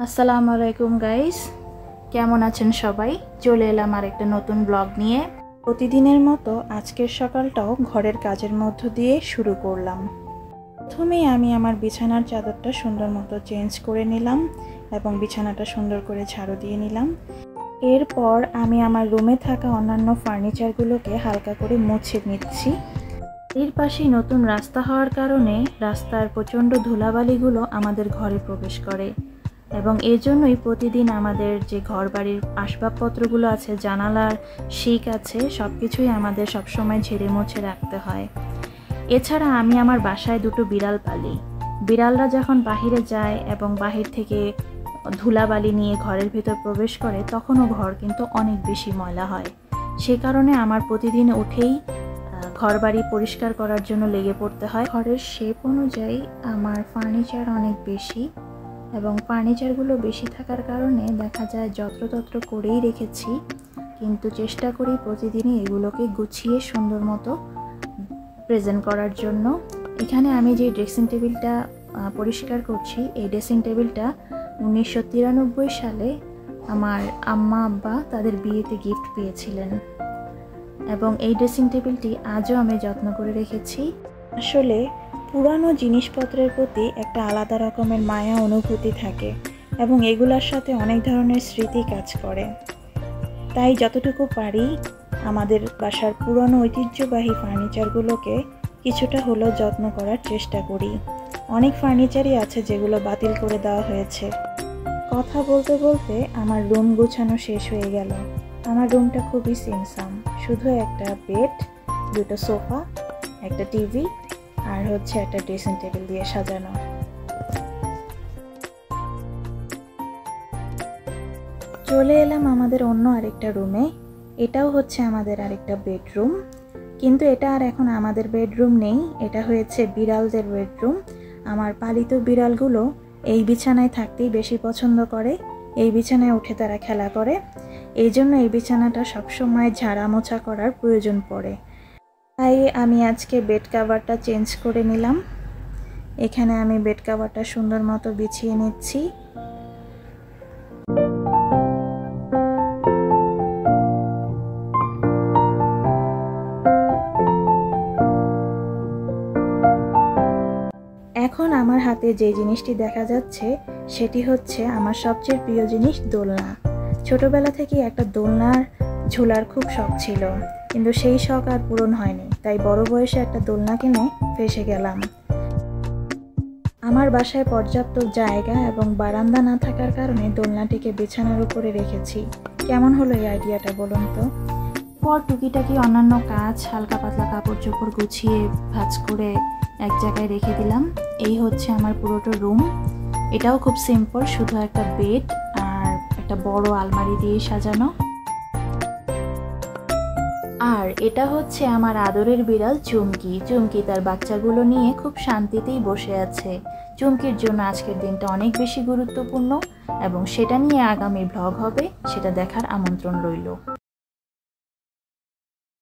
আসসালামু আলাইকুম গাইস, কেমন আছেন সবাই? চলে এলাম আরেকটা নতুন ব্লগ নিয়ে। প্রতিদিনের মতো আজকের সকালটাও ঘরের কাজের মধ্য দিয়ে শুরু করলাম। প্রথমেই আমি আমার বিছানার চাদরটা সুন্দর মতো চেঞ্জ করে নিলাম এবং বিছানাটা সুন্দর করে ঝাড়ু দিয়ে নিলাম। এরপর আমি আমার রুমে থাকা অন্যান্য ফার্নিচারগুলোকে হালকা করে মুছে নিচ্ছি। এর পাশেই নতুন রাস্তা হওয়ার কারণে রাস্তার প্রচণ্ড ধুলাবালিগুলো আমাদের ঘরে প্রবেশ করে এবং এর জন্যই প্রতিদিন আমাদের যে ঘর বাড়ির আসবাবপত্রগুলো আছে, জানালার শিক আছে, সব কিছুই আমাদের সবসময় ঝেড়ে মুছে রাখতে হয়। এছাড়া আমি আমার বাসায় দুটো বিড়াল পালি। বিড়ালরা যখন বাহিরে যায় এবং বাহির থেকে ধুলাবালি নিয়ে ঘরের ভেতর প্রবেশ করে, তখনও ঘর কিন্তু অনেক বেশি ময়লা হয়। সে কারণে আমার প্রতিদিন উঠেই ঘর বাড়ি পরিষ্কার করার জন্য লেগে পড়তে হয়। ঘরের শেপ অনুযায়ী আমার ফার্নিচার অনেক বেশি এবং ফার্নিচারগুলো বেশি থাকার কারণে দেখা যায় যত্রতত্র করেই রেখেছি, কিন্তু চেষ্টা করি প্রতিদিনই এগুলোকে গুছিয়ে সুন্দর মতো প্রেজেন্ট করার জন্য। এখানে আমি যে ড্রেসিং টেবিলটা পরিষ্কার করছি, এই ড্রেসিং টেবিলটা 1993 সালে আমার আম্মা আব্বা তাদের বিয়েতে গিফট পেয়েছিলেন এবং এই ড্রেসিং টেবিলটি আজও আমি যত্ন করে রেখেছি। আসলে পুরানো জিনিসপত্রের প্রতি একটা আলাদা রকমের মায়া অনুভূতি থাকে এবং এগুলোর সাথে অনেক ধরনের স্মৃতি কাজ করে। তাই যতটুকু পারি আমাদের বাসার পুরনো ঐতিহ্যবাহী ফার্নিচারগুলোকে কিছুটা হলেও যত্ন করার চেষ্টা করি। অনেক ফার্নিচারই আছে যেগুলো বাতিল করে দেওয়া হয়েছে। কথা বলতে বলতে আমার রুম গোছানো শেষ হয়ে গেল। আমার রুমটা খুবই সিমসাম, শুধু একটা বেড, দুটো সোফা, একটা টিভি আর হচ্ছে একটা ড্রেসিং টেবিল দিয়ে সাজানো। চলে এলাম আমাদের অন্য আরেকটা রুমে। এটাও হচ্ছে আমাদের আরেকটা বেডরুম, কিন্তু এটা আর এখন আমাদের বেডরুম নেই, এটা হয়েছে বিড়ালদের বেডরুম। আমার পালিত বিড়ালগুলো এই বিছানায় থাকতেই বেশি পছন্দ করে, এই বিছানায় উঠে তারা খেলা করে, এই জন্য এই বিছানাটা সবসময় ঝাড়া মোছা করার প্রয়োজন পড়ে। তাই আমি আজকে বেড কাভারটা চেঞ্জ করে নিলাম। এখানে আমি বেড কাভারটা সুন্দর মতো বিছিয়ে নিচ্ছি। এখন আমার হাতে যে জিনিসটি দেখা যাচ্ছে সেটি হচ্ছে আমার সবচেয়ে প্রিয় জিনিস, দোলনা। ছোটবেলা থেকে একটা দোলনার ঝোলার খুব শখ ছিল, কিন্তু সেই শখ আর পূরণ হয়নি, তাই বড় বয়সে একটা দোলনা কিনে ফেঁসে গেলাম। আমার বাসায় পর্যাপ্ত জায়গা এবং বারান্দা না থাকার কারণে দোলনাটিকে বিছানার উপরে রেখেছি। কেমন হলো এই আইডিয়াটা বলুন তো? পর টুকিটাকি অন্যান্য কাজ, হালকা পাতলা কাপড় চোপড় গুছিয়ে ভাঁজ করে এক জায়গায় রেখে দিলাম। এই হচ্ছে আমার পুরোটা রুম। এটাও খুব সিম্পল, শুধু একটা বেড আর একটা বড় আলমারি দিয়ে সাজানো। আর এটা হচ্ছে আমার আদরের বিড়াল চুমকি। চুমকি তার বাচ্চাগুলো নিয়ে খুব শান্তিতেই বসে আছে। চুমকির জন্য আজকের দিনটা অনেক বেশি গুরুত্বপূর্ণ এবং সেটা নিয়ে আগামী ব্লগ হবে, সেটা দেখার আমন্ত্রণ রইল।